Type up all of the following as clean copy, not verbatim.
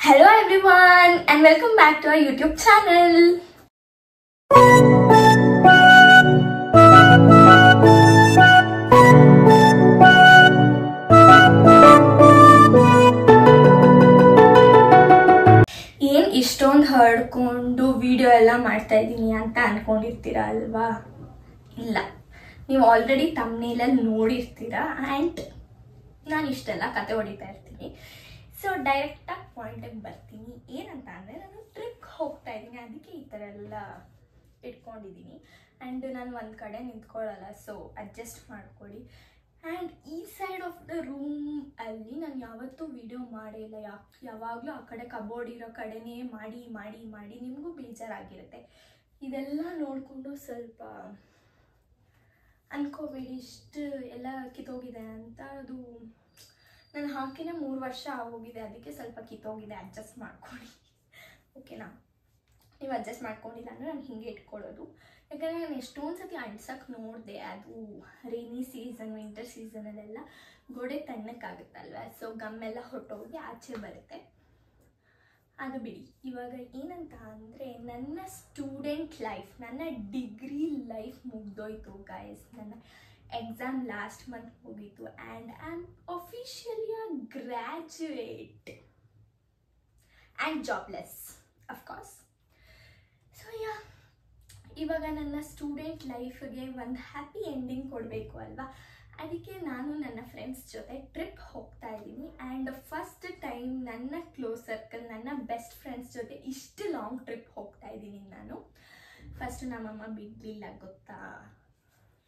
Hello everyone and welcome back to our YouTube channel. ಏನ್ ಇಷ್ಟೊಂದು ಹರ್ಡ್ಕೊಂಡು video ಎಲ್ಲ ಮಾಡ್ತಾ ಇದ್ದೀನಿ ಅಂತ ಅನ್ಕೊಂಡಿರ್ತೀರಾ ಅಲ್ವಾ? ಇಲ್ಲ, ನೀವು ಆಲ್ರೆಡಿ ಥಂಬ್ನೇಲಲ್ಲಿ ನೋಡಿರ್ತೀರಾ ಆ್ಯಂಡ್ ನಾನು ಇಷ್ಟೆಲ್ಲ ಕತೆ ಹೊಡಿತಾ ಇರ್ತೀನಿ. ಸೊ ಡೈರೆಕ್ಟಾಗಿ ಪಾಯಿಂಟಿಗೆ ಬರ್ತೀನಿ. ಏನಂತ ಅಂದರೆ, ನಾನು ಟ್ರಿಪ್ಗೆ ಹೋಗ್ತಾ ಇದ್ದೀನಿ, ಅದಕ್ಕೆ ಈ ಥರ ಎಲ್ಲ ಇಟ್ಕೊಂಡಿದ್ದೀನಿ. ಆ್ಯಂಡ್ ನಾನು ಒಂದು ಕಡೆ ನಿಂತ್ಕೊಳ್ಳಲ್ಲ, ಸೊ ಅಡ್ಜಸ್ಟ್ ಮಾಡ್ಕೊಳ್ಳಿ. ಆ್ಯಂಡ್ ಈ ಸೈಡ್ ಆಫ್ ದ ರೂಮ್ ಅಲ್ಲಿ ನಾನು ಯಾವತ್ತೂ ವಿಡಿಯೋ ಮಾಡೇ ಇಲ್ಲ. ಯಾವಾಗಲೂ ಆ ಕಡೆ ಕಬೋರ್ಡ್ ಇರೋ ಕಡೆನೇ ಮಾಡಿ ಮಾಡಿ ಮಾಡಿ ನಿಮಗೂ ಬೇಜಾರಾಗಿರುತ್ತೆ. ಇದೆಲ್ಲ ನೋಡಿಕೊಂಡು ಸ್ವಲ್ಪ ಅನ್ಕೋಬೇಡಿ ಇಷ್ಟು ಎಲ್ಲ ಕಿತ್ತೋಗಿದೆ ಅಂತ. ಅದು ನಾನು ಹಾಕಿನೇ 3 ವರ್ಷ ಆಗೋಗಿದೆ, ಅದಕ್ಕೆ ಸ್ವಲ್ಪ ಕಿತ್ತೋಗಿದೆ. ಅಡ್ಜಸ್ಟ್ ಮಾಡ್ಕೊಳ್ಳಿ, ಓಕೆನಾ? ನೀವು ಅಡ್ಜಸ್ಟ್ ಮಾಡ್ಕೊಂಡಿಲ್ಲ ಅಂದರೆ ನಾನು ಹಿಂಗೆ ಇಟ್ಕೊಳ್ಳೋದು. ಯಾಕಂದರೆ ನಾನು ಎಷ್ಟೊಂದು ಸತಿ ಅಂಟ್ಸಕ್ಕೆ ನೋಡಿದೆ, ಅದು ರೈನಿ ಸೀಸನ್ ವಿಂಟರ್ ಸೀಸನಲ್ಲೆಲ್ಲ ಗೋಡೆ ತಣ್ಣಕ್ಕಾಗುತ್ತಲ್ವ, ಸೊ ಗಮ್ಮೆಲ್ಲ ಹೊರಟೋಗಿ ಆಚೆ ಬರುತ್ತೆ. ಅದು ಬಿಡಿ. ಇವಾಗ ಏನಂತ ಅಂದರೆ, ನನ್ನ ಸ್ಟೂಡೆಂಟ್ ಲೈಫ್, ನನ್ನ ಡಿಗ್ರಿ ಲೈಫ್ ಮುಗ್ದೋಯ್ತು ಗೈಸ್. ನನ್ನ ಎಕ್ಸಾಮ್ ಲಾಸ್ಟ್ ಮಂತ್ ಮುಗೀತು and I am officially a graduate and jobless of course. So ಇವಾಗ ನನ್ನ ಸ್ಟೂಡೆಂಟ್ ಲೈಫ್ಗೆ ಒಂದು ಹ್ಯಾಪಿ ಎಂಡಿಂಗ್ ಕೊಡಬೇಕು ಅಲ್ವಾ? ಅದಕ್ಕೆ ನಾನು ನನ್ನ ಫ್ರೆಂಡ್ಸ್ ಜೊತೆ ಟ್ರಿಪ್ ಹೋಗ್ತಾ ಇದ್ದೀನಿ. ಆ್ಯಂಡ್ ಫಸ್ಟ್ ಟೈಮ್ ನನ್ನ ಕ್ಲೋಸ್ ಸರ್ಕಲ್, ನನ್ನ ಬೆಸ್ಟ್ ಫ್ರೆಂಡ್ಸ್ ಜೊತೆ ಇಷ್ಟು ಲಾಂಗ್ ಟ್ರಿಪ್ ಹೋಗ್ತಾ ಇದ್ದೀನಿ ನಾನು. ಫಸ್ಟ್ ನಮ್ಮಮ್ಮ ಬಿಡಲಿಲ್ಲ, ಗೊತ್ತಾ?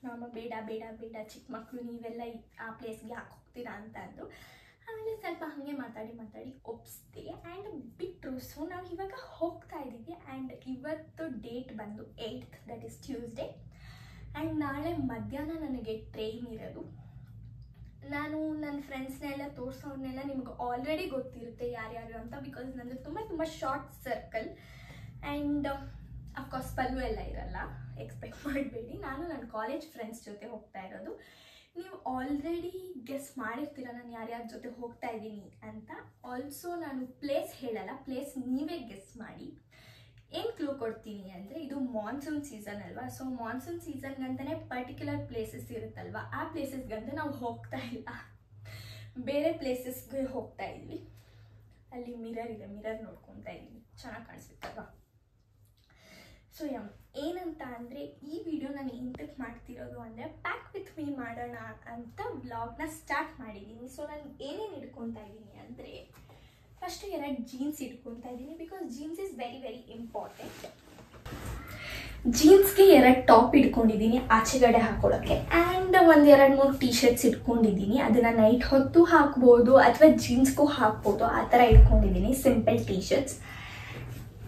ನಮ್ಮ ಬೇಡ ಬೇಡ ಬೇಡ, ಚಿಕ್ಕ ಮಕ್ಕಳು ನೀವೆಲ್ಲ ಆ ಪ್ಲೇಸ್ಗೆ ಯಾಕೆ ಹೋಗ್ತೀರಾ ಅಂತ ಅಂದರು. ಆಮೇಲೆ ಸ್ವಲ್ಪ ಹಾಗೆ ಮಾತಾಡಿ ಮಾತಾಡಿ ಒಪ್ಪಿಸ್ದೆ ಆ್ಯಂಡ್ ಬಿಟ್ಟರು. ಸೊ ನಾವು ಇವಾಗ ಹೋಗ್ತಾ ಇದ್ದೀವಿ. ಆ್ಯಂಡ್ ಇವತ್ತು ಡೇಟ್ ಬಂದು 8th, that is Tuesday. And ನಾಳೆ ಮಧ್ಯಾಹ್ನ ನನಗೆ ಟ್ರೈನ್ ಇರೋದು. ನಾನು ನನ್ನ ಫ್ರೆಂಡ್ಸ್ನೆಲ್ಲ ತೋರಿಸೋರ್ನೆಲ್ಲ ನಿಮ್ಗೆ ಆಲ್ರೆಡಿ ಗೊತ್ತಿರುತ್ತೆ ಯಾರ್ಯಾರು ಅಂತ, ಬಿಕಾಸ್ ನಂದು ತುಂಬ ಶಾರ್ಟ್ ಸರ್ಕಲ್. ಆ್ಯಂಡ್ ಅಫ್ಕೋರ್ಸ್ ಪಲ್ಲು ಎಲ್ಲ ಇರಲ್ಲ, ಎಕ್ಸ್ಪೆಕ್ಟ್ ಮಾಡಬೇಡಿ. ನಾನು ನನ್ನ ಕಾಲೇಜ್ ಫ್ರೆಂಡ್ಸ್ ಜೊತೆ ಹೋಗ್ತಾ ಇರೋದು. ನೀವು ಆಲ್ರೆಡಿ ಗೆಸ್ ಮಾಡಿರ್ತೀರ ನಾನು ಯಾರ್ಯಾರ ಜೊತೆ ಹೋಗ್ತಾ ಇದ್ದೀನಿ ಅಂತ. ಆಲ್ಸೋ ನಾನು ಪ್ಲೇಸ್ ಹೇಳಲ್ಲ, ಪ್ಲೇಸ್ ನೀವೇ ಗೆಸ್ ಮಾಡಿ. ಏನು ಕ್ಲೂ ಕೊಡ್ತೀನಿ ಅಂದರೆ, ಇದು ಮಾನ್ಸೂನ್ ಸೀಸನ್ ಅಲ್ವಾ? ಸೊ ಮಾನ್ಸೂನ್ ಸೀಸನ್ಗಂತಲೇ ಪರ್ಟಿಕ್ಯುಲರ್ ಪ್ಲೇಸಸ್ ಇರುತ್ತಲ್ವ, ಆ ಪ್ಲೇಸಸ್ಗಂತ ನಾವು ಹೋಗ್ತಾ ಇಲ್ಲ, ಬೇರೆ ಪ್ಲೇಸಸ್ಗೆ ಹೋಗ್ತಾ ಇದ್ವಿ. ಅಲ್ಲಿ ಮಿರರ್ ಇದೆ, ಮಿರರ್ ನೋಡ್ಕೊತಾ ಇದ್ದೀನಿ, ಚೆನ್ನಾಗಿ ಕಾಣಿಸುತ್ತಲ್ವಾ? ಸೊ ಏನಂತ ಅಂದರೆ, ಈ ವಿಡಿಯೋ ನಾನು ಎಂತಕ್ಕೆ ಮಾಡ್ತಿರೋದು ಅಂದರೆ, ಪ್ಯಾಕ್ ವಿತ್ ಮೀ ಮಾಡೋಣ ಅಂತ ವ್ಲಾಗ್ನ ಸ್ಟಾರ್ಟ್ ಮಾಡಿದ್ದೀನಿ. ಸೊ ನಾನು ಏನೇನು ಇಟ್ಕೊತಾ ಇದ್ದೀನಿ ಅಂದರೆ, ಫಸ್ಟು 2 ಜೀನ್ಸ್ ಇಟ್ಕೊತಾ ಇದ್ದೀನಿ, because jeans is very very important. ಜೀನ್ಸ್ಗೆ 2 ಟಾಪ್ ಇಟ್ಕೊಂಡಿದ್ದೀನಿ ಆಚೆಗಡೆ ಹಾಕೊಳ್ಳೋಕ್ಕೆ. ಆ್ಯಂಡ್ ಒಂದು 2-3 ಟೀ ಶರ್ಟ್ಸ್ ಇಟ್ಕೊಂಡಿದ್ದೀನಿ. ಅದನ್ನು ನೈಟ್ ಹೊತ್ತು ಹಾಕ್ಬೋದು ಅಥವಾ ಜೀನ್ಸ್ಗೂ ಹಾಕ್ಬೋದು, ಆ ಥರ ಇಟ್ಕೊಂಡಿದ್ದೀನಿ, ಸಿಂಪಲ್ ಟೀ ಶರ್ಟ್ಸ್.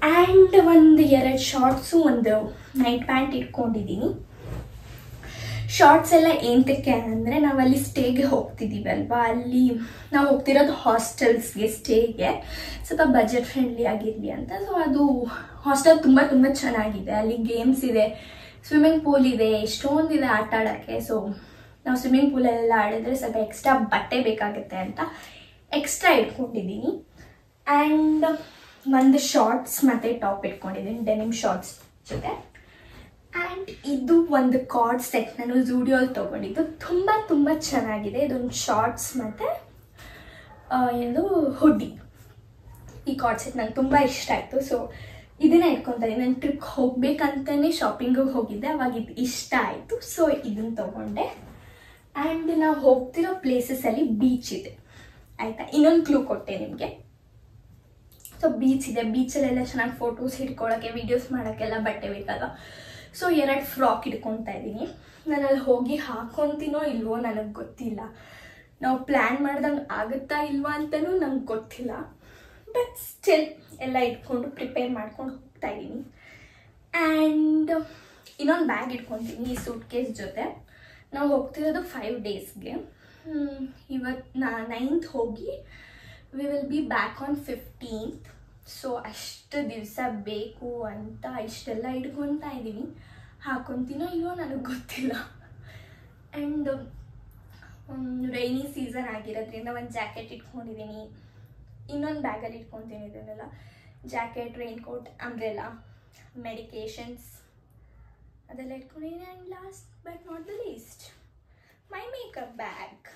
ಆ್ಯಂಡ್ ಒಂದು 2 ಶಾರ್ಟ್ಸು, ಒಂದು ನೈಟ್ ಪ್ಯಾಂಟ್ ಇಟ್ಕೊಂಡಿದ್ದೀನಿ. ಶಾರ್ಟ್ಸ್ ಎಲ್ಲ ಏನಕ್ಕೆ ಅಂದರೆ, ನಾವಲ್ಲಿ ಸ್ಟೇಗೆ ಹೋಗ್ತಿದ್ದೀವಿ ಅಲ್ವಾ, ಅಲ್ಲಿ ನಾವು ಹೋಗ್ತಿರೋದು ಹಾಸ್ಟೆಲ್ಸ್ಗೆ ಸ್ಟೇಗೆ, ಸ್ವಲ್ಪ ಬಜೆಟ್ ಫ್ರೆಂಡ್ಲಿ ಆಗಿರಲಿ ಅಂತ. ಸೊ ಅದು ಹಾಸ್ಟೆಲ್ ತುಂಬ ಚೆನ್ನಾಗಿದೆ. ಅಲ್ಲಿ ಗೇಮ್ಸ್ ಇದೆ, ಸ್ವಿಮ್ಮಿಂಗ್ ಪೂಲ್ ಇದೆ, ಎಷ್ಟೊಂದಿದೆ ಆಟ ಆಡೋಕ್ಕೆ. ಸೊ ನಾವು ಸ್ವಿಮ್ಮಿಂಗ್ ಪೂಲೆಲ್ಲ ಆಡಿದ್ರೆ ಸ್ವಲ್ಪ ಎಕ್ಸ್ಟ್ರಾ ಬಟ್ಟೆ ಬೇಕಾಗುತ್ತೆ ಅಂತ ಎಕ್ಸ್ಟ್ರಾ ಇಟ್ಕೊಂಡಿದ್ದೀನಿ. ಆ್ಯಂಡ್ ಒಂದು ಶಾರ್ಟ್ಸ್ ಮತ್ತು ಟಾಪ್ ಇಟ್ಕೊಂಡಿದ್ದೀನಿ, ಡೆನಿಮ್ ಶಾರ್ಟ್ಸ್ ಜೊತೆ. ಆ್ಯಂಡ್ ಇದು ಒಂದು ಕಾರ್ಡ್ ಸೆಟ್ ನಾನು ಝೂಡಿಯೋಲ್ಲಿ ತೊಗೊಂಡಿದ್ದು, ತುಂಬ ಚೆನ್ನಾಗಿದೆ. ಇದೊಂದು ಶಾರ್ಟ್ಸ್ ಮತ್ತು ಏನು ಹುಡ್ಡಿ. ಈ ಕಾರ್ಡ್ ಸೆಟ್ ನಂಗೆ ತುಂಬ ಇಷ್ಟ ಆಯಿತು. ಸೊ ಇದನ್ನೇ ಇಟ್ಕೊತಾ ಇದ್ದೀನಿ. ನಾನು ಟ್ರಿಪ್ಗೆ ಹೋಗ್ಬೇಕಂತಲೇ ಶಾಪಿಂಗಿಗೆ ಹೋಗಿದ್ದೆ, ಅವಾಗ ಇದು ಇಷ್ಟ ಆಯಿತು. ಸೊ ಇದನ್ನು ತೊಗೊಂಡೆ. ಆ್ಯಂಡ್ ನಾವು ಹೋಗ್ತಿರೋ ಪ್ಲೇಸಸಲ್ಲಿ ಬೀಚ್ ಇದೆ, ಆಯಿತಾ? ಇನ್ನೊಂದು ಕ್ಲೂ ಕೊಟ್ಟೆ ನಿಮಗೆ. ಸೊ ಬೀಚ್ ಇದೆ, ಬೀಚಲ್ಲೆಲ್ಲ ಚೆನ್ನಾಗಿ ಫೋಟೋಸ್ ಹಿಡ್ಕೊಳ್ಳೋಕ್ಕೆ, ವೀಡಿಯೋಸ್ ಮಾಡೋಕ್ಕೆಲ್ಲ ಬಟ್ಟೆ ಬೇಕಲ್ವ? ಸೊ 2 ಫ್ರಾಕ್ ಇಟ್ಕೊತಾ ಇದ್ದೀನಿ. ನಾನು ಅಲ್ಲಿ ಹೋಗಿ ಹಾಕ್ಕೊತೀನೋ ಇಲ್ವೋ ನನಗೆ ಗೊತ್ತಿಲ್ಲ. ನಾವು ಪ್ಲ್ಯಾನ್ ಮಾಡ್ದಂಗೆ ಆಗುತ್ತಾ ಇಲ್ವಾ ಅಂತಲೂ ನಂಗೆ ಗೊತ್ತಿಲ್ಲ. ಬಟ್ ಸ್ಟಿಲ್ ಎಲ್ಲ ಇಟ್ಕೊಂಡು ಪ್ರಿಪೇರ್ ಮಾಡ್ಕೊಂಡು ಹೋಗ್ತಾ ಇದ್ದೀನಿ. ಆ್ಯಂಡ್ ಇನ್ನೊಂದು ಬ್ಯಾಗ್ ಇಟ್ಕೊತೀನಿ ಈ ಸೂಟ್ ಕೇಸ್ ಜೊತೆ. ನಾವು ಹೋಗ್ತಿರೋದು 5 ಡೇಸ್ಗೆ. ಇವತ್ತು 9th ಹೋಗಿ we will be back on 15th. So ಅಷ್ಟು ದಿವಸ ಬೇಕು ಅಂತ ಇಷ್ಟೆಲ್ಲ ಇಟ್ಕೊತಾ ಇದ್ದೀನಿ. ಹಾಕ್ಕೊತೀನೋ ಇಲ್ವೋ ನನಗೆ ಗೊತ್ತಿಲ್ಲ. ಆ್ಯಂಡ್ ರೈನಿ ಸೀಸನ್ ಆಗಿರೋದ್ರಿಂದ ಒಂದು ಜಾಕೆಟ್ ಇಟ್ಕೊಂಡಿದ್ದೀನಿ. ಇನ್ನೊಂದು ಬ್ಯಾಗಲ್ಲಿ ಇಟ್ಕೊತೀನಿ ಇದನ್ನೆಲ್ಲ. Jacket, raincoat, umbrella, medications ಅದೆಲ್ಲ ಇಟ್ಕೊಂಡಿದ್ದೀನಿ. And last but not the least my makeup bag.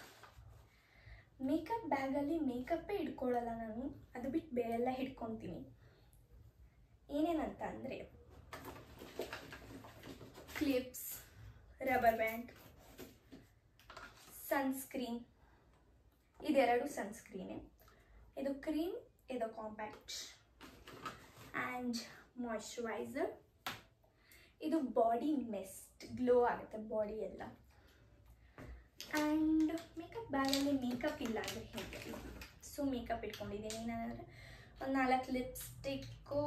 Makeup ಬ್ಯಾಗಲ್ಲಿ ಮೇಕಪ್ಪೇ ಇಟ್ಕೊಳ್ಳಲ್ಲ ನಾನು, ಅದು ಬಿಟ್ಟು ಬೇರೆಲ್ಲ ಹಿಡ್ಕೊತೀನಿ. ಏನೇನಂತ ಅಂದರೆ ಕ್ಲಿಪ್ಸ್, ರಬ್ಬರ್ ಬ್ಯಾಂಡ್, ಸನ್ಸ್ಕ್ರೀನ್. ಇದೆರಡು ಸನ್ಸ್ಕ್ರೀನೇ, ಇದು ಕ್ರೀಮ್, ಇದು ಕಾಂಪ್ಯಾಕ್ಟ್. ಆ್ಯಂಡ್ ಮಾಯ್ಶ್ಚರೈಸರ್, ಇದು ಬಾಡಿ ಮಿಸ್ಟ್, ಗ್ಲೋ ಆಗುತ್ತೆ ಬಾಡಿ ಎಲ್ಲ. ಆ್ಯಂಡ್ ಮೇಕಪ್ ಬ್ಯಾಗಲ್ಲಿ ಮೇಕಪ್ ಇಲ್ಲ ಅಂದರೆ ಹೇಗೆ, ಸೊ ಮೇಕಪ್ ಇಟ್ಕೊಂಡಿದ್ದೀನಿ ನಾನಂದರೆ ಒಂದು 4 ಲಿಪ್ಸ್ಟಿಕ್ಕು.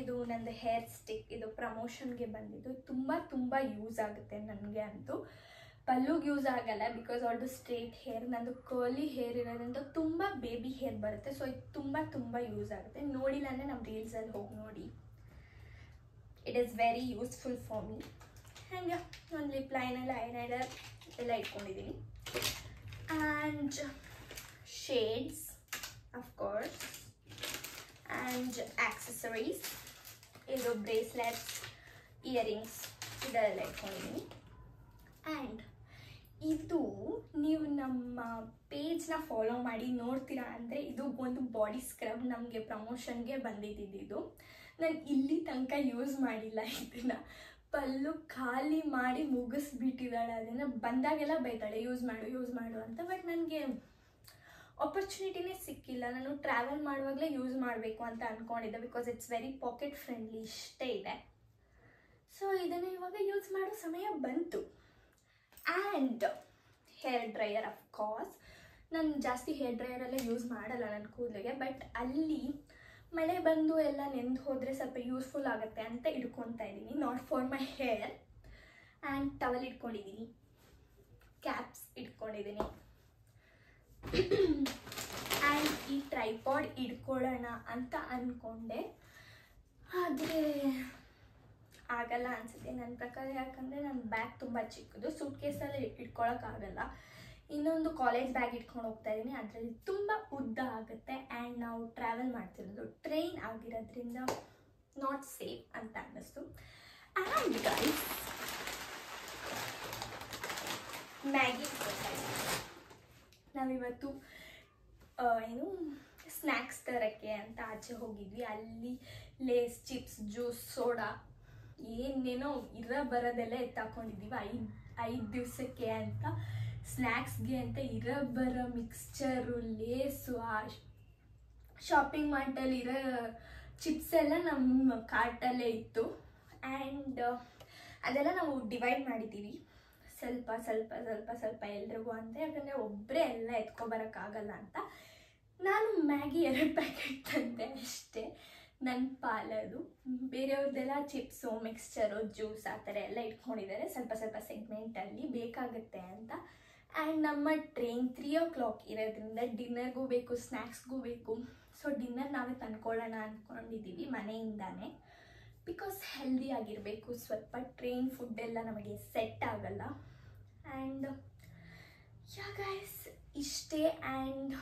ಇದು ನಂದು ಹೇರ್ ಸ್ಟಿಕ್, ಇದು ಪ್ರಮೋಷನ್ಗೆ ಬಂದಿದ್ದು. ತುಂಬ ಯೂಸ್ ಆಗುತ್ತೆ ನನಗೆ ಅಂತೂ. ಪಲ್ಲುಗೆ ಯೂಸ್ ಆಗಲ್ಲ ಬಿಕಾಸ್ ಅವ್ರದ್ದು ಸ್ಟ್ರೇಟ್ ಹೇರ್, ನಂದು ಕರ್ಲಿ ಹೇರ್ ಇರೋದ್ರಿಂದ ತುಂಬ ಬೇಬಿ ಹೇರ್ ಬರುತ್ತೆ. ಸೊ ಇದು ತುಂಬ ಯೂಸ್ ಆಗುತ್ತೆ. ನೋಡಿಲ್ಲ ಅಂದರೆ ನಮ್ಮ ರೀಲ್ಸಲ್ಲಿ ಹೋಗಿ ನೋಡಿ. It is very useful for me. ಹಾಗೆ ಒಂದು ಲಿಪ್ ಲೈನರ್, ಐಲೈನರ್ ಎಲ್ಲ ಇಟ್ಕೊಂಡಿದ್ದೀನಿ. And shades of course, and accessories, ಇದು ಬ್ರೇಸ್ಲೆಟ್ಸ್, ಇಯರಿಂಗ್ಸ್ ಇದೆಲ್ಲ ಇಟ್ಕೊಂಡಿದ್ದೀನಿ. ಆ್ಯಂಡ್ ಇದು ನೀವು ನಮ್ಮ ಪೇಜ್ನ ಫಾಲೋ ಮಾಡಿ ನೋಡ್ತೀರಾ ಅಂದರೆ ಇದು ಒಂದು ಬಾಡಿ ಸ್ಕ್ರಬ್ ನಮಗೆ ಪ್ರಮೋಷನ್ಗೆ ಬಂದಿದ್ದು. ನಾನು ಇಲ್ಲಿ ತನಕ ಯೂಸ್ ಮಾಡಿಲ್ಲ ಇದನ್ನು. ಪಲ್ಲು ಖಾಲಿ ಮಾಡಿ ಮುಗಿಸ್ಬಿಟ್ಟಿದ್ದಾಳೆ. ಅದನ್ನು ಬಂದಾಗೆಲ್ಲ ಬೈತಾಳೆ ಯೂಸ್ ಮಾಡು ಅಂತ. ಬಟ್ ನನಗೆ ಆಪರ್ಚುನಿಟಿನೇ ಸಿಕ್ಕಿಲ್ಲ. ನಾನು ಟ್ರಾವೆಲ್ ಮಾಡುವಾಗಲೇ ಯೂಸ್ ಮಾಡಬೇಕು ಅಂತ ಅಂದ್ಕೊಂಡಿದ್ದೆ because it's very packet friendly ಇಷ್ಟೇ ಇದೆ. ಸೊ ಇದನ್ನು ಇವಾಗ ಯೂಸ್ ಮಾಡೋ ಸಮಯ ಬಂತು. And hair dryer of course. ನಾನು ಜಾಸ್ತಿ ಹೇರ್ ಡ್ರೈಯರಲ್ಲೇ ಯೂಸ್ ಮಾಡಲ್ಲ ನನ್ನ ಕೂದಲಿಗೆ, ಬಟ್ ಅಲ್ಲಿ ಮಳೆ ಬಂದು ಎಲ್ಲ ನೆಂದು ಹೋದರೆ ಸ್ವಲ್ಪ ಯೂಸ್ಫುಲ್ ಆಗುತ್ತೆ ಅಂತ ಇಟ್ಕೊತಾ ಇದ್ದೀನಿ. Not for my hair. And towel ಇಟ್ಕೊಂಡಿದ್ದೀನಿ, ಕ್ಯಾಪ್ಸ್ ಇಟ್ಕೊಂಡಿದ್ದೀನಿ. ಆ್ಯಂಡ್ ಈ ಟ್ರೈಪಾಡ್ ಇಟ್ಕೊಳ್ಳೋಣ ಅಂತ ಅಂದ್ಕೊಂಡೆ, ಆದರೆ ಆಗಲ್ಲ ಅನಿಸುತ್ತೆ ನನ್ನ ಪ್ರಕಾರ. ಯಾಕಂದರೆ ನನ್ನ ಬ್ಯಾಗ್ ತುಂಬ ಚಿಕ್ಕದು, ಸೂಟ್ ಕೇಸಲ್ಲಿ ಇಟ್ಕೊಳ್ಳೋಕ್ಕಾಗಲ್ಲ. ಇನ್ನೊಂದು ಕಾಲೇಜ್ ಬ್ಯಾಗ್ ಇಟ್ಕೊಂಡು ಹೋಗ್ತಾ ಇದ್ದೀನಿ, ಅದರಲ್ಲಿ ತುಂಬ ಉದ್ದ ಆಗುತ್ತೆ. ಆ್ಯಂಡ್ ನಾವು ಟ್ರಾವೆಲ್ ಮಾಡ್ತಿರೋದು ಟ್ರೈನ್ ಆಗಿರೋದ್ರಿಂದ ನಾಟ್ ಸೇಫ್ ಅಂತ ಅನ್ನಿಸ್ತು. ಆ್ಯಂಡ್ ಗೈಸ್, ಮ್ಯಾಗಿ ನಾವಿವತ್ತು ಏನು ಸ್ನ್ಯಾಕ್ಸ್ ತರೋಕ್ಕೆ ಅಂತ ಆಚೆ ಹೋಗಿದ್ವಿ. ಅಲ್ಲಿ ಲೇಸ್, ಚಿಪ್ಸ್, ಜ್ಯೂಸ್, ಸೋಡಾ ಏನೇನೋ ಬರೋದೆಲ್ಲ ಎತ್ತಾಕೊಂಡಿದ್ದೀವಿ. 5 ದಿವಸಕ್ಕೆ ಅಂತ ಸ್ನ್ಯಾಕ್ಸ್ಗೆ ಅಂತ ಬರೋ ಮಿಕ್ಸ್ಚರು, ಲೇಸು, ಆ ಶಾಪಿಂಗ್ ಮಾರ್ಟಲ್ಲಿರೋ ಚಿಪ್ಸ್ ಎಲ್ಲ ನಮ್ಮ ಕಾರ್ಟಲ್ಲೇ ಇತ್ತು. ಆ್ಯಂಡ್ ಅದೆಲ್ಲ ನಾವು ಡಿವೈಡ್ ಮಾಡಿದ್ದೀವಿ, ಸ್ವಲ್ಪ ಎಲ್ರಿಗೂ ಅಂತ. ಯಾಕಂದರೆ ಒಬ್ಬರೇ ಎಲ್ಲ ಎತ್ಕೊಬರೋಕ್ಕಾಗಲ್ಲ ಅಂತ. ನಾನು ಮ್ಯಾಗಿ 2 ಪ್ಯಾಕೆಟ್ ತಂದೆ ಅಷ್ಟೇ, ನನ್ನ ಪಾಲದು. ಬೇರೆಯವ್ರದ್ದೆಲ್ಲ ಚಿಪ್ಸು, ಮಿಕ್ಸ್ಚರು, ಜ್ಯೂಸ್ ಆ ಥರ ಎಲ್ಲ ಇಟ್ಕೊಂಡಿದ್ದಾರೆ ಸ್ವಲ್ಪ ಸೆಗ್ಮೆಂಟಲ್ಲಿ ಬೇಕಾಗುತ್ತೆ ಅಂತ. ಆ್ಯಂಡ್ ನಮ್ಮ ಟ್ರೈನ್ 3 o'clock ಇರೋದ್ರಿಂದ ಡಿನ್ನರ್ಗೂ ಬೇಕು, ಸ್ನ್ಯಾಕ್ಸ್ಗೂ ಬೇಕು. ಸೊ ಡಿನ್ನರ್ ನಾವೇ ತಂದ್ಕೊಳ್ಳೋಣ ಅಂದ್ಕೊಂಡಿದ್ದೀವಿ ಮನೆಯಿಂದಾನೆ, ಬಿಕಾಸ್ ಹೆಲ್ದಿ ಆಗಿರಬೇಕು. ಸ್ವಲ್ಪ ಟ್ರೈನ್ ಫುಡ್ಡೆಲ್ಲ ನಮಗೆ ಸೆಟ್ ಆಗಲ್ಲ. ಆ್ಯಂಡ್ ಯಾ ಗೈಸ್, ಇಷ್ಟೇ. ಆ್ಯಂಡ್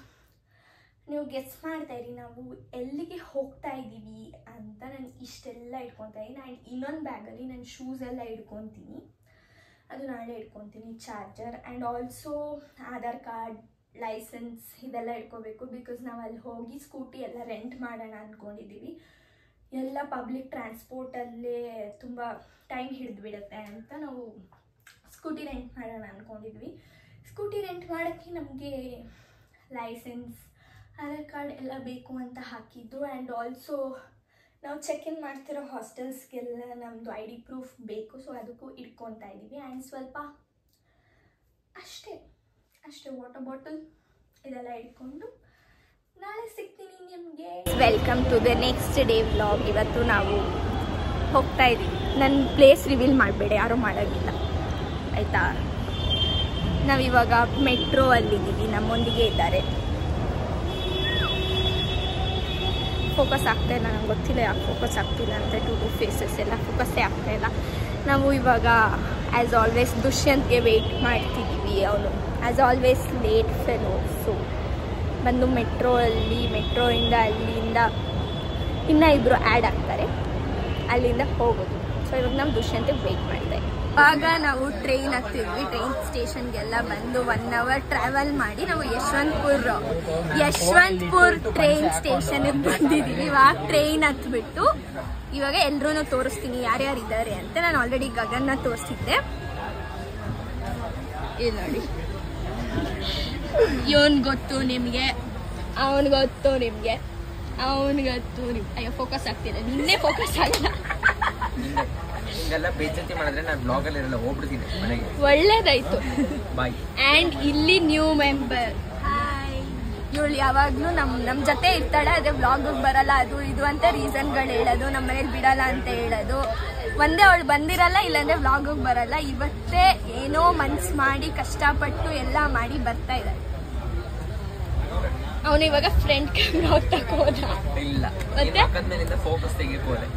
ನೀವು ಗೆಸ್ ಮಾಡ್ತಾಯಿರಿ ನಾವು ಎಲ್ಲಿಗೆ ಹೋಗ್ತಾ ಇದ್ದೀವಿ ಅಂತ. ನಾನು ಇಷ್ಟೆಲ್ಲ ಇಟ್ಕೊತಾ ಇದ್ದೀನಿ. ಆ್ಯಂಡ್ ಇನ್ನೊಂದು ಬ್ಯಾಗಲ್ಲಿ ನಾನು ಶೂಸ್ ಎಲ್ಲ ಇಟ್ಕೊತೀನಿ, ಅದು ನಾಳೆ ಇಟ್ಕೊತೀನಿ. Charger and also Aadhaar card, license ಇದೆಲ್ಲ ಇಟ್ಕೋಬೇಕು. ಬಿಕಾಸ್ ನಾವು ಅಲ್ಲಿ ಹೋಗಿ ಸ್ಕೂಟಿ ಎಲ್ಲ ರೆಂಟ್ ಮಾಡೋಣ ಅಂದ್ಕೊಂಡಿದ್ದೀವಿ. ಎಲ್ಲ ಪಬ್ಲಿಕ್ ಟ್ರಾನ್ಸ್ಪೋರ್ಟಲ್ಲೇ ತುಂಬ ಟೈಮ್ ಹಿಡಿದ್ಬಿಡುತ್ತೆ ಅಂತ ನಾವು ಸ್ಕೂಟಿ ರೆಂಟ್ ಮಾಡೋಣ ಅಂದ್ಕೊಂಡಿದ್ವಿ. ಸ್ಕೂಟಿ ರೆಂಟ್ ಮಾಡೋಕ್ಕೆ ನಮಗೆ ಲೈಸೆನ್ಸ್, ಆಧಾರ್ ಕಾರ್ಡ್ ಎಲ್ಲ ಬೇಕು ಅಂತ ಹಾಕಿದ್ದು. ಆ್ಯಂಡ್ ಆಲ್ಸೋ ನಾವು ಚೆಕ್ ಇನ್ ಮಾಡ್ತಿರೋ ಹಾಸ್ಟೆಲ್ಸ್ಗೆಲ್ಲ ನಮ್ಮದು ID ಪ್ರೂಫ್ ಬೇಕು. ಸೊ ಅದಕ್ಕೂ ಇಟ್ಕೊತಾ ಇದ್ದೀವಿ. ಆ್ಯಂಡ್ ಸ್ವಲ್ಪ ಅಷ್ಟೇ ವಾಟರ್ ಬಾಟಲ್ ಇದೆಲ್ಲ ಇಟ್ಕೊಂಡು ನಾಳೆ ಸಿಗ್ತೀನಿ ನಿಮಗೆ. Welcome to the next day vlog. ಇವತ್ತು ನಾವು ಹೋಗ್ತಾ ಇದ್ದೀವಿ. ನನ್ನ ಪ್ಲೇಸ್ ರಿವೀಲ್ ಮಾಡಬೇಡಿ, ಯಾರೂ ಮಾಡೋದಿಲ್ಲ ಆಯಿತಾ. ನಾವಿವಾಗ ಮೆಟ್ರೋ ಅಲ್ಲಿದ್ದೀವಿ, ನಮ್ಮೊಂದಿಗೆ ಇದ್ದಾರೆ. ಫೋಕಸ್ ಆಗ್ತಾ ಇಲ್ಲ, ನಂಗೆ ಗೊತ್ತಿಲ್ಲ ಯಾಕೆ ಫೋಕಸ್ ಆಗ್ತಿಲ್ಲ ಅಂತ. 2 ಫೇಸಸ್ ಎಲ್ಲ ಫೋಕಸ್ಸೇ ಆಗ್ತಾ ಇಲ್ಲ. ನಾವು ಇವಾಗ ಆ್ಯಸ್ ಆಲ್ವೇಸ್ ದುಷ್ಯಂತ್ಗೆ ವೆಯ್ಟ್ ಮಾಡ್ತಿದ್ದೀವಿ. ಅವನು as always late fellow. So ಬಂದು ಮೆಟ್ರೋಯಿಂದ ಅಲ್ಲಿಂದ ಇನ್ನೂ ಇಬ್ಬರು ಆ್ಯಡ್ ಆಗ್ತಾರೆ, ಅಲ್ಲಿಂದ ಹೋಗೋದು. ಸೊ ಇವಾಗ ನಾವು ದುಷ್ಯಂತಿಗೆ ವೆಯ್ಟ್ ಮಾಡಿದೆ. ಆಗ ನಾವು ಟ್ರೈನ್ ಹತ್ತಿದ್ವಿ. ಟ್ರೈನ್ ಸ್ಟೇಷನ್ಗೆಲ್ಲ ಬಂದು 1 hour ಟ್ರಾವೆಲ್ ಮಾಡಿ ನಾವು ಯಶವಂತಪುರ ಟ್ರೈನ್ ಸ್ಟೇಷನ್ಗೆ ಬಂದಿದ್ದೀವಿ. ಇವಾಗ ಟ್ರೈನ್ ಹತ್ಬಿಟ್ಟು ಇವಾಗ ಎಲ್ರೂ ತೋರಿಸ್ತೀನಿ ಯಾರ್ಯಾರು ಇದ್ದಾರೆ ಅಂತ. ನಾನು ಆಲ್ರೆಡಿ ಗಗನ್ನ ತೋರಿಸಿದ್ದೆ, ಇಲ್ಲಿ ನೋಡಿ. ಇವನ್ ಗೊತ್ತು ನಿಮಗೆ, ಅವನ್ ಗೊತ್ತು ನಿಮಗೆ, ಅವನಿಗತ್ತು ನಿಮ್ಗೆ. ಅಯ್ಯೋ ಫೋಕಸ್ ಆಗ್ತಿಲ್ಲ, ನಿನ್ನೆ ಫೋಕಸ್ ಆಗಲ್ಲ. ಬೇಜತಿ ಮಾಡಿದ್ರೆ ನಾನು ಬ್ಲಾಗಲ್ಲಿ ಇರಲ್ಲ, ಹೋಗ್ಬಿಡ್ತೀನಿ ಮನೆಗೆ. ಒಳ್ಳೇದಾಯ್ತು. ಬಾಯ್. ಆ್ಯಂಡ್ ಇಲ್ಲಿ ನ್ಯೂ ಮೆಂಬರ್. ಹಾಯ್. ಇವಳು ಯಾವಾಗಲೂ ನಮ್ಮ ಜೊತೆ ಇರ್ತಾಳೆ, ಅದೇ ಬ್ಲಾಗಿಗೆ ಬರಲ್ಲ, ಅದು ಇದು ಅಂತ ರೀಸನ್ಗಳು ಹೇಳೋದು, ನಮ್ಮ ಮನೇಲಿ ಬಿಡಲ್ಲ ಅಂತ ಹೇಳೋದು. ಒಂದೇ ಅವಳು ಬಂದಿರಲ್ಲ, ಇಲ್ಲಾಂದ್ರೆ ವ್ಲಾಗಿಗೆ ಬರಲ್ಲ. ಇವತ್ತೇ ಏನೋ ಮನ್ಸು ಮಾಡಿ ಕಷ್ಟಪಟ್ಟು ಎಲ್ಲ ಮಾಡಿ ಬರ್ತಾ ಇದ್ದಾಳೆ. ಅವನು ಇವಾಗ ಫ್ರಂಟ್ ಕ್ಯಾಮ್ರಾ ಹೋದ. ಇಲ್ಲ, ಮತ್ತೆ ಫೋಕಸ್ ತೆಗಿಕೋದೆ.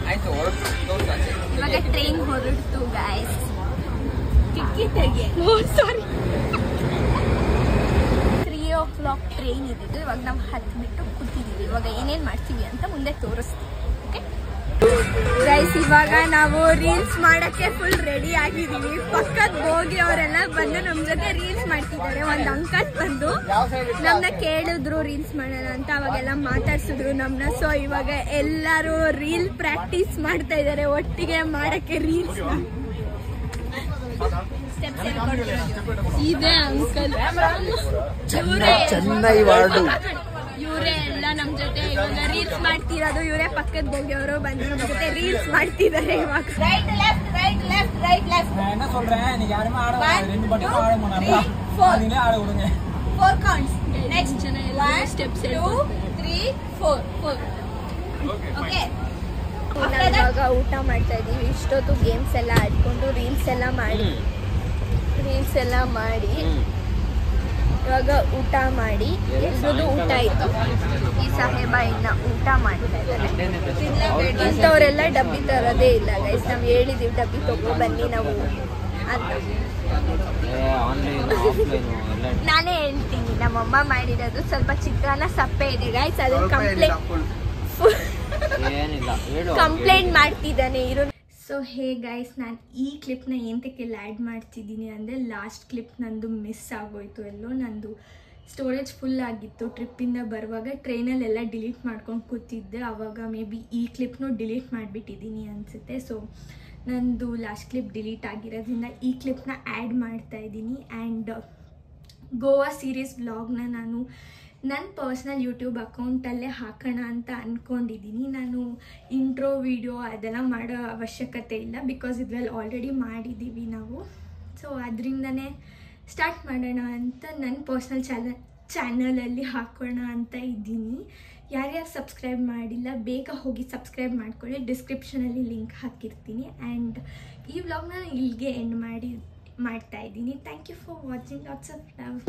ಆಯ್ತು, ಇವಾಗ ಟ್ರೈನ್ ಹೊರಡ್ತು ಗಾಯ್ಸ್. ಟಿಕ್ಕಿ ತೆಗಿ. ಸಾರಿ, 3 o'clock ಟ್ರೈನ್ ಇದ್ದಿದ್ದು. ಇವಾಗ ನಾವು ಹತ್ಬಿಟ್ಟು ಕೂತಿದ್ದೀವಿ. ಇವಾಗ ಏನೇನು ಮಾಡ್ತೀವಿ ಅಂತ ಮುಂದೆ ತೋರಿಸ್ತೀವಿ. ಓಕೆ ಗೈಸ್, ಇವಾಗ ನಾವು ರೀಲ್ಸ್ ಮಾಡಕ್ಕೆ ಫುಲ್ ರೆಡಿ ಆಗಿದ್ದೀವಿ. ಪಕ್ಕದ ಹೋಗಿ ಅವರೆಲ್ಲ ಬಂದು ನಮ್ಮ ಜೊತೆ ರೀಲ್ಸ್ ಮಾಡ್ತಿದ್ದಾರೆ. ಒಂದು ಅಂಕಲ್ ಬಂದು ನಮ್ಮನ್ನ ಕೇಳಿದ್ರು ರೀಲ್ಸ್ ಮಾಡೋಣ ಅಂತ, ಅವಾಗೆಲ್ಲ ಮಾತಾಡ್ಸಿದ್ರು ನಮ್ಮನ್ನ. ಸೊ ಇವಾಗ ಎಲ್ಲರೂ ರೀಲ್ ಪ್ರಾಕ್ಟೀಸ್ ಮಾಡ್ತಾ ಇದ್ದಾರೆ ಒಟ್ಟಿಗೆ ಮಾಡಕ್ಕೆ ರೀಲ್ಸ್. ಇದೆ ಅಂಕಲ್, ಇವರೇ ಎಲ್ಲ ನಮ್ ಜೊತೆ ಇವಾಗ ರೀಲ್ಸ್ ಮಾಡ್ತಿರೋದು. ಇವರೇ ಪಕ್ಕದ ಹೋಗಿಯವರು ಬಂದು ನಮ್ ಜೊತೆ ರೀಲ್ಸ್ ಮಾಡ್ತಿದ್ದಾರೆ ಇವಾಗ. Right left right left right left. நான் என்ன சொல்றேன், நீங்க யாருமே ஆட கூடாது, ரெண்டு மட்டும் ஆட முடியல, நீங்களே ஆட விடுங்க. 4 counts. next 1 steps 2 3 4 okay. ಇವಾಗ ಊಟ ಮಾಡ್ತಾ ಇದೀವಿ. ಇಷ್ಟೊತ್ತು ಗೇಮ್ಸ್ ಎಲ್ಲ ಆಡ್ಕೊಂಡು ರೀಲ್ಸ್ ಎಲ್ಲ ಮಾಡಿ ಇವಾಗ ಊಟ ಮಾಡಿ ಎಲ್ರದ್ದು ಊಟ ಆಯ್ತು. ಈ ಸಾಹೇಬ ಇನ್ನ ಊಟ ಮಾಡ್ತಾ ಇದ್ದಾರೆ. ಇಂಥವರೆಲ್ಲ ಡಬ್ಬಿ ತರೋದೇ ಇಲ್ಲ ಗೈಸ್. ನಾವು ಹೇಳಿದೀವಿ ಡಬ್ಬಿ ತಗೋ ಬನ್ನಿ ನಾವು ಅಂತ. ನಾನೇ ಹೇಳ್ತೀನಿ, ನಮ್ಮಮ್ಮ ಮಾಡಿರೋದು ಸ್ವಲ್ಪ ಚಿತ್ರಾನ್ನ ಸಪ್ಪೆ ಇದೆ ಗೈಸ್, ಅದನ್ನ ಕಂಪ್ಲೇಂಟ್ ಮಾಡ್ತಿದ್ದಾನೆ ಇರೋ. ಸೊ ಹೇ ಗೈಸ್, ನಾನು ಈ ಕ್ಲಿಪ್ನ ಏನಕ್ಕೆಲ್ಲ ಆ್ಯಡ್ ಮಾಡ್ತಿದ್ದೀನಿ ಅಂದರೆ, ಲಾಸ್ಟ್ ಕ್ಲಿಪ್ ನಂದು ಮಿಸ್ ಆಗೋಯ್ತು. ಎಲ್ಲೋ ನಂದು ಸ್ಟೋರೇಜ್ ಫುಲ್ ಆಗಿತ್ತು. ಟ್ರಿಪ್ಪಿಂದ ಬರುವಾಗ ಟ್ರೈನಲ್ಲೆಲ್ಲ ಡಿಲೀಟ್ ಮಾಡ್ಕೊಂಡು ಕೂತಿದ್ದೆ. ಆವಾಗ ಮೇ ಬಿ ಈ ಕ್ಲಿಪ್ನೂ ಡಿಲೀಟ್ ಮಾಡಿಬಿಟ್ಟಿದ್ದೀನಿ ಅನಿಸುತ್ತೆ. ಸೊ ನಂದು ಲಾಸ್ಟ್ ಕ್ಲಿಪ್ ಡಿಲೀಟ್ ಆಗಿರೋದ್ರಿಂದ ಈ ಕ್ಲಿಪ್ನ ಆ್ಯಡ್ ಮಾಡ್ತಾಯಿದ್ದೀನಿ. ಆ್ಯಂಡ್ ಗೋವಾ ಸೀರೀಸ್ ವ್ಲಾಗ್ನ ನಾನು ನನ್ನ ಪರ್ಸ್ನಲ್ ಯೂಟ್ಯೂಬ್ ಅಕೌಂಟಲ್ಲೇ ಹಾಕೋಣ ಅಂತ ಅಂದ್ಕೊಂಡಿದ್ದೀನಿ. ನಾನು ಇಂಟ್ರೋ ವಿಡಿಯೋ ಅದೆಲ್ಲ ಮಾಡೋ ಅವಶ್ಯಕತೆ ಇಲ್ಲ, ಬಿಕಾಸ್ ಇದರಲ್ಲಿ ಆಲ್ರೆಡಿ ಮಾಡಿದ್ದೀವಿ ನಾವು. ಸೊ ಅದರಿಂದನೇ ಸ್ಟಾರ್ಟ್ ಮಾಡೋಣ ಅಂತ ನನ್ನ ಪರ್ಸ್ನಲ್ ಚಾನಲಲ್ಲಿ ಹಾಕೋಣ ಅಂತ ಇದ್ದೀನಿ. ಯಾರ್ಯಾರು ಸಬ್ಸ್ಕ್ರೈಬ್ ಮಾಡಿಲ್ಲ ಬೇಗ ಹೋಗಿ ಸಬ್ಸ್ಕ್ರೈಬ್ ಮಾಡ್ಕೊಳ್ಳಿ, ಡಿಸ್ಕ್ರಿಪ್ಷನಲ್ಲಿ ಲಿಂಕ್ ಹಾಕಿರ್ತೀನಿ. ಆ್ಯಂಡ್ ಈ ವ್ಲಾಗ್ನ ಇಲ್ಲಿಗೆ ಎಂಡ್ ಮಾಡ್ತಾಯಿದ್ದೀನಿ. Thank you for watching. Lots of love.